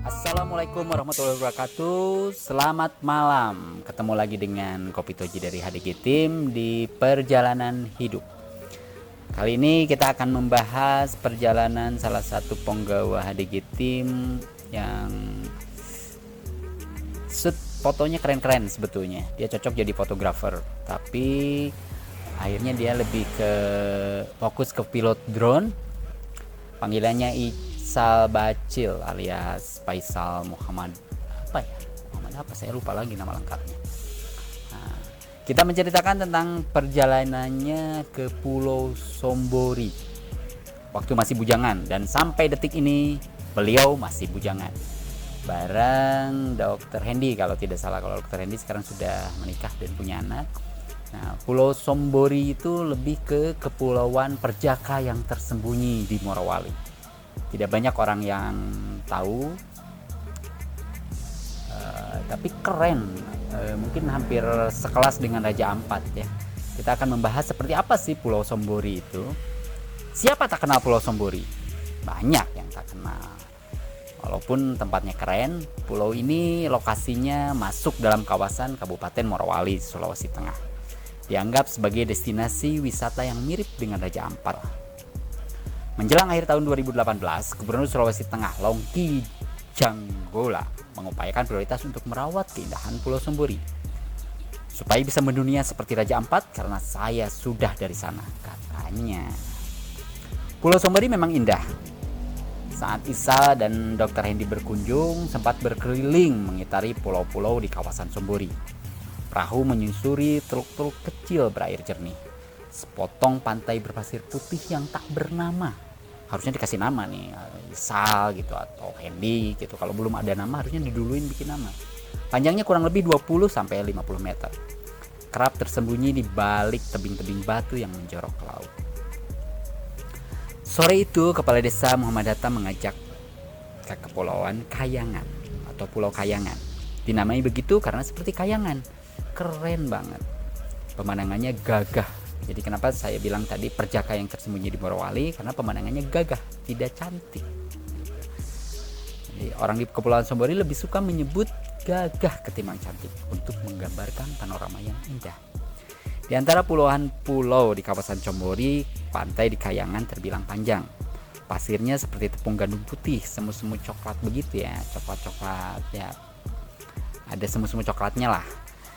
Assalamualaikum warahmatullahi wabarakatuh. Selamat malam. Ketemu lagi dengan Kopi Toji dari HDG Team di Perjalanan Hidup. Kali ini kita akan membahas perjalanan salah satu penggawa HDG Team yang fotonya keren-keren sebetulnya. Dia cocok jadi fotografer, tapi akhirnya dia lebih ke fokus ke pilot drone. Panggilannya Faisal Bacil alias Faisal Muhammad apa saya lupa lagi nama lengkapnya. Nah, kita menceritakan tentang perjalanannya ke Pulau Sombori waktu masih bujangan, dan sampai detik ini beliau masih bujangan bareng Dr. Hendy kalau tidak salah. Kalau Dr. Hendy sekarang sudah menikah dan punya anak. Nah, Pulau Sombori itu lebih ke kepulauan perjaka yang tersembunyi di Morowali. Tidak banyak orang yang tahu, tapi keren, mungkin hampir sekelas dengan Raja Ampat ya. Kita akan membahas seperti apa sih Pulau Sombori itu. Siapa tak kenal Pulau Sombori? Banyak yang tak kenal. Walaupun tempatnya keren, pulau ini lokasinya masuk dalam kawasan Kabupaten Morowali, Sulawesi Tengah. Dianggap sebagai destinasi wisata yang mirip dengan Raja Ampat. Menjelang akhir tahun 2018, Gubernur Sulawesi Tengah Longki Janggola mengupayakan prioritas untuk merawat keindahan Pulau Sombori supaya bisa mendunia seperti Raja Ampat, karena saya sudah dari sana, katanya. Pulau Sombori memang indah. Saat Isa dan Dr. Hendy berkunjung, sempat berkeliling mengitari pulau-pulau di kawasan Sombori. Perahu menyusuri teluk-teluk kecil berair jernih, sepotong pantai berpasir putih yang tak bernama. Harusnya dikasih nama nih, Sal gitu atau Hendy gitu. Kalau belum ada nama harusnya diduluin bikin nama. Panjangnya kurang lebih 20 sampai 50 meter. Kerap tersembunyi di balik tebing-tebing batu yang menjorok ke laut. Sore itu Kepala Desa Muhammad Hatta mengajak ke Kepulauan Kayangan atau Pulau Kayangan. Dinamai begitu karena seperti kayangan. Keren banget. Pemandangannya gagah. Jadi kenapa saya bilang tadi perjaka yang tersembunyi di Morowali, karena pemandangannya gagah, tidak cantik. Jadi orang di Kepulauan Sombori lebih suka menyebut gagah ketimbang cantik untuk menggambarkan panorama yang indah. Di antara puluhan pulau di kawasan Sombori, pantai di Kayangan terbilang panjang. Pasirnya seperti tepung gandum putih, semu-semu coklat begitu ya, coklat-coklat ya. Ada semu-semu coklatnya lah.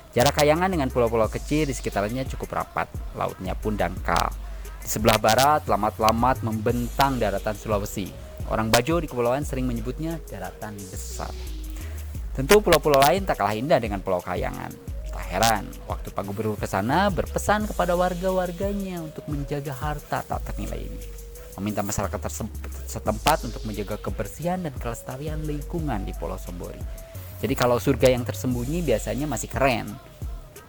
Jarak Kayangan dengan pulau-pulau kecil di sekitarnya cukup rapat, lautnya pun dangkal. Di sebelah barat, lamat-lamat membentang daratan Sulawesi. Orang Bajo di kepulauan sering menyebutnya daratan besar. Tentu pulau-pulau lain tak kalah indah dengan Pulau Kayangan. Tak heran, waktu Pak Gubernur ke sana berpesan kepada warga-warganya untuk menjaga harta tak ternilai ini. Meminta masyarakat setempat untuk menjaga kebersihan dan kelestarian lingkungan di Pulau Sombori. Jadi kalau surga yang tersembunyi biasanya masih keren,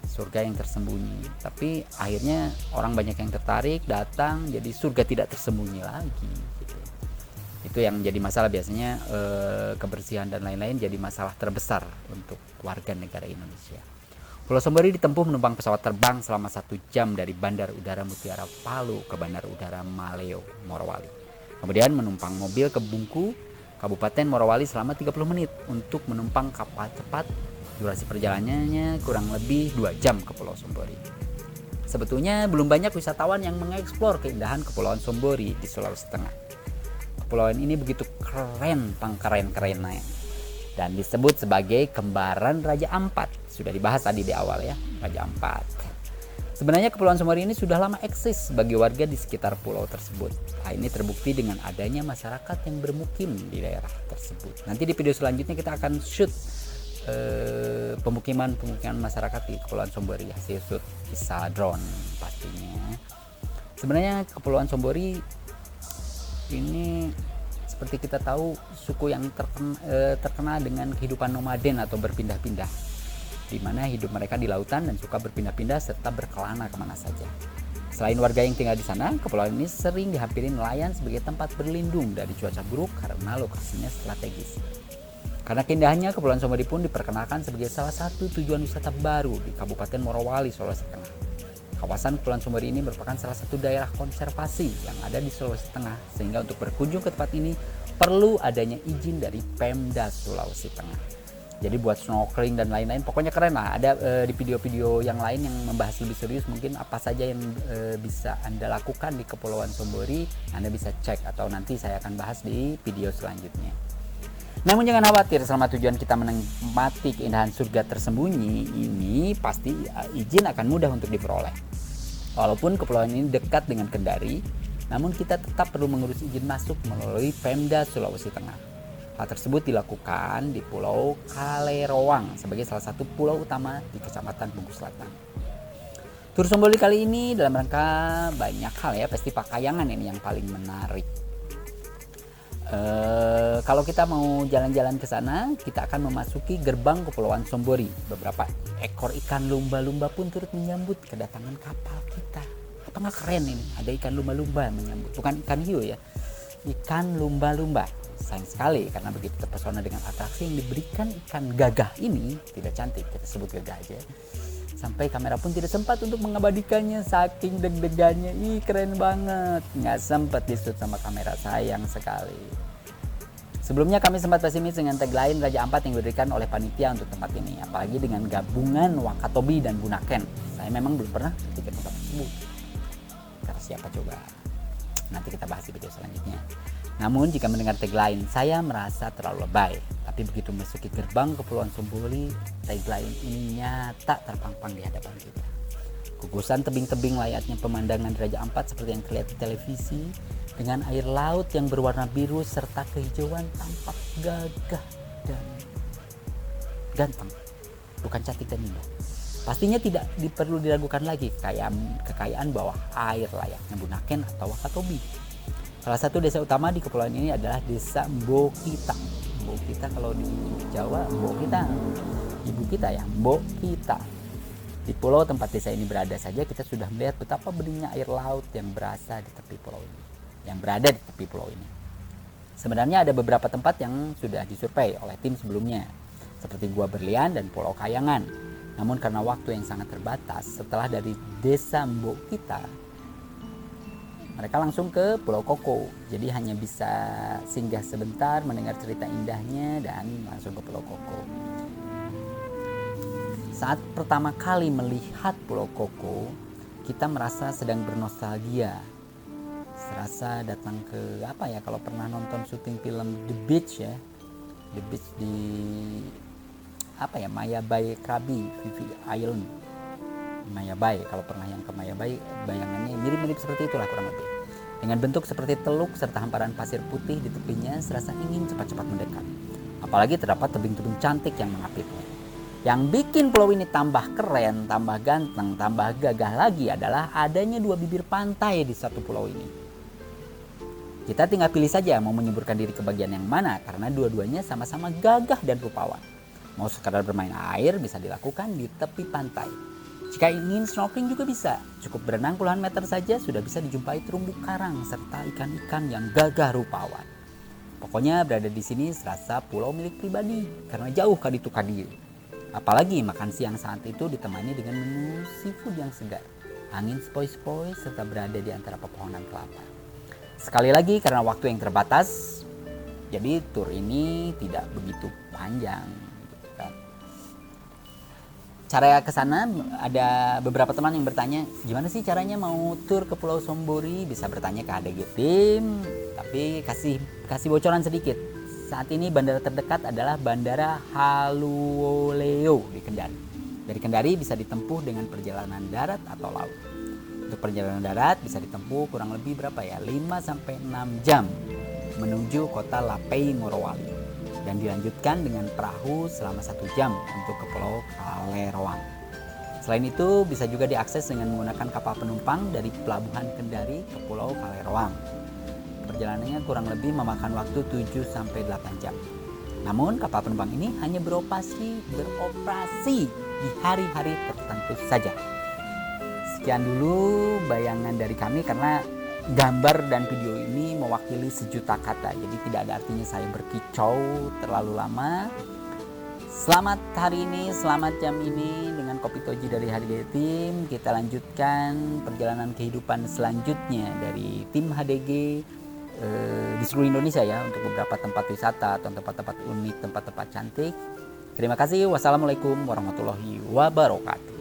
surga yang tersembunyi. Tapi akhirnya orang banyak yang tertarik datang, jadi surga tidak tersembunyi lagi. Gitu. Itu yang menjadi masalah biasanya, kebersihan dan lain-lain jadi masalah terbesar untuk warga negara Indonesia. Pulau Sombori ditempuh menumpang pesawat terbang selama 1 jam dari Bandar Udara Mutiara Palu ke Bandar Udara Maleo Morowali. Kemudian menumpang mobil ke Bungku, Kabupaten Morowali selama 30 menit untuk menumpang kapal cepat. Durasi perjalanannya kurang lebih 2 jam ke Pulau Sombori. Sebetulnya belum banyak wisatawan yang mengeksplor keindahan Kepulauan Sombori di Sulawesi Tengah. Kepulauan ini begitu keren pangkeren-kerennya dan disebut sebagai kembaran Raja Ampat. Sudah dibahas tadi di awal ya, Raja Ampat. Sebenarnya Kepulauan Sombori ini sudah lama eksis bagi warga di sekitar pulau tersebut. Hal ini terbukti dengan adanya masyarakat yang bermukim di daerah tersebut. Nanti di video selanjutnya kita akan shoot pemukiman masyarakat di Kepulauan Sombori, hasil shoot bisa drone pastinya. Sebenarnya Kepulauan Sombori ini seperti kita tahu suku yang terkenal dengan kehidupan nomaden atau berpindah-pindah, di mana hidup mereka di lautan dan suka berpindah-pindah serta berkelana kemana saja. Selain warga yang tinggal di sana, kepulauan ini sering dihampiri nelayan sebagai tempat berlindung dari cuaca buruk karena lokasinya strategis. Karena keindahannya, Kepulauan Sombori pun diperkenalkan sebagai salah satu tujuan wisata baru di Kabupaten Morowali, Sulawesi Tengah. Kawasan Kepulauan Sombori ini merupakan salah satu daerah konservasi yang ada di Sulawesi Tengah, sehingga untuk berkunjung ke tempat ini perlu adanya izin dari Pemda Sulawesi Tengah. Jadi buat snorkeling dan lain-lain, pokoknya keren lah. Ada di video-video yang lain yang membahas lebih serius mungkin apa saja yang bisa Anda lakukan di Kepulauan Sombori. Anda bisa cek atau nanti saya akan bahas di video selanjutnya. Namun jangan khawatir, selama tujuan kita menikmati keindahan surga tersembunyi ini, pasti izin akan mudah untuk diperoleh. Walaupun kepulauan ini dekat dengan Kendari, namun kita tetap perlu mengurus izin masuk melalui Pemda Sulawesi Tengah. Hal tersebut dilakukan di Pulau Kalerowang sebagai salah satu pulau utama di Kecamatan Bungku Selatan. Tur Sombori kali ini dalam rangka banyak hal ya, festival kayangan ini yang paling menarik. Kalau kita mau jalan-jalan ke sana, kita akan memasuki gerbang Kepulauan Sombori. Beberapa ekor ikan lumba-lumba pun turut menyambut kedatangan kapal kita. Apa nggak keren ini? Ada ikan lumba-lumba menyambut, bukan ikan hiu ya, ikan lumba-lumba. Sayang sekali karena begitu terpesona dengan atraksi yang diberikan ikan gagah ini, tidak cantik, kita sebut gagah aja, sampai kamera pun tidak sempat untuk mengabadikannya saking deg-degannya. Ih, keren banget, nggak sempat di-shoot sama kamera, sayang sekali. Sebelumnya kami sempat pesimis dengan tagline Raja Ampat yang diberikan oleh panitia untuk tempat ini, apalagi dengan gabungan Wakatobi dan Bunaken. Saya memang belum pernah ketika tempat tersebut, karena siapa coba, nanti kita bahas di video selanjutnya. Namun jika mendengar tagline, saya merasa terlalu lebay. Tapi begitu memasuki gerbang Kepulauan Sombori, tagline ini nyata terpampang di hadapan kita. Gugusan tebing-tebing layaknya pemandangan Raja Ampat seperti yang terlihat di televisi, dengan air laut yang berwarna biru serta kehijauan tampak gagah dan ganteng. Bukan cantik dan indah. Pastinya tidak perlu diragukan lagi kekayaan bawah air layaknya Bunaken atau Wakatobi. Salah satu desa utama di kepulauan ini adalah desa Mbokita. Mbokita kalau di Jawa, Mbokita, ibu kita ya, Mbokita. Di pulau tempat desa ini berada saja kita sudah melihat betapa beningnya air laut yang berada di tepi pulau ini. Sebenarnya ada beberapa tempat yang sudah disurvei oleh tim sebelumnya, seperti Gua Berlian dan Pulau Kayangan. Namun karena waktu yang sangat terbatas, setelah dari desa Mbokita, mereka langsung ke Pulau Koko, jadi hanya bisa singgah sebentar, mendengar cerita indahnya, dan langsung ke Pulau Koko. Saat pertama kali melihat Pulau Koko, kita merasa sedang bernostalgia. Serasa datang ke kalau pernah nonton syuting film The Beach ya, The Beach di Maya Bay Krabi, Vivi Island. Maya Bay, kalau pernah yang ke Maya Bay, bayangannya mirip-mirip seperti itulah kurang lebih. Dengan bentuk seperti teluk serta hamparan pasir putih di tepinya, serasa ingin cepat-cepat mendekat. Apalagi terdapat tebing-tebing cantik yang mengapitnya. Yang bikin pulau ini tambah keren, tambah ganteng, tambah gagah lagi adalah adanya dua bibir pantai di satu pulau ini. Kita tinggal pilih saja mau menyemburkan diri ke bagian yang mana, karena dua-duanya sama-sama gagah dan rupawan. Mau sekadar bermain air bisa dilakukan di tepi pantai. Jika ingin snorkeling juga bisa, cukup berenang puluhan meter saja sudah bisa dijumpai terumbu karang serta ikan-ikan yang gagah rupawan. Pokoknya berada di sini serasa pulau milik pribadi karena jauh kali itu kadiri. Apalagi makan siang saat itu ditemani dengan menu seafood yang segar, angin sepoi-sepoi serta berada di antara pepohonan kelapa. Sekali lagi karena waktu yang terbatas, jadi tur ini tidak begitu panjang. Cara ke sana, ada beberapa teman yang bertanya, gimana sih caranya mau tur ke Pulau Sombori? Bisa bertanya ke ADG Tim, tapi kasih bocoran sedikit. Saat ini bandara terdekat adalah Bandara Haluoleo di Kendari. Dari Kendari bisa ditempuh dengan perjalanan darat atau laut. Untuk perjalanan darat bisa ditempuh kurang lebih 5-6 jam menuju kota Lapei Morowali. Dan dilanjutkan dengan perahu selama 1 jam untuk ke Pulau Kalerowang. Selain itu bisa juga diakses dengan menggunakan kapal penumpang dari Pelabuhan Kendari ke Pulau Kalerowang. Perjalanannya kurang lebih memakan waktu 7-8 jam. Namun kapal penumpang ini hanya beroperasi di hari-hari tertentu saja. Sekian dulu bayangan dari kami karena gambar dan video ini mewakili sejuta kata, jadi tidak ada artinya saya berkicau terlalu lama. Selamat hari ini, selamat jam ini dengan Kopi Toji dari HDG Tim. Kita lanjutkan perjalanan kehidupan selanjutnya dari tim HDG di seluruh Indonesia ya, untuk beberapa tempat wisata atau tempat-tempat unik, tempat-tempat cantik. Terima kasih. Wassalamualaikum warahmatullahi wabarakatuh.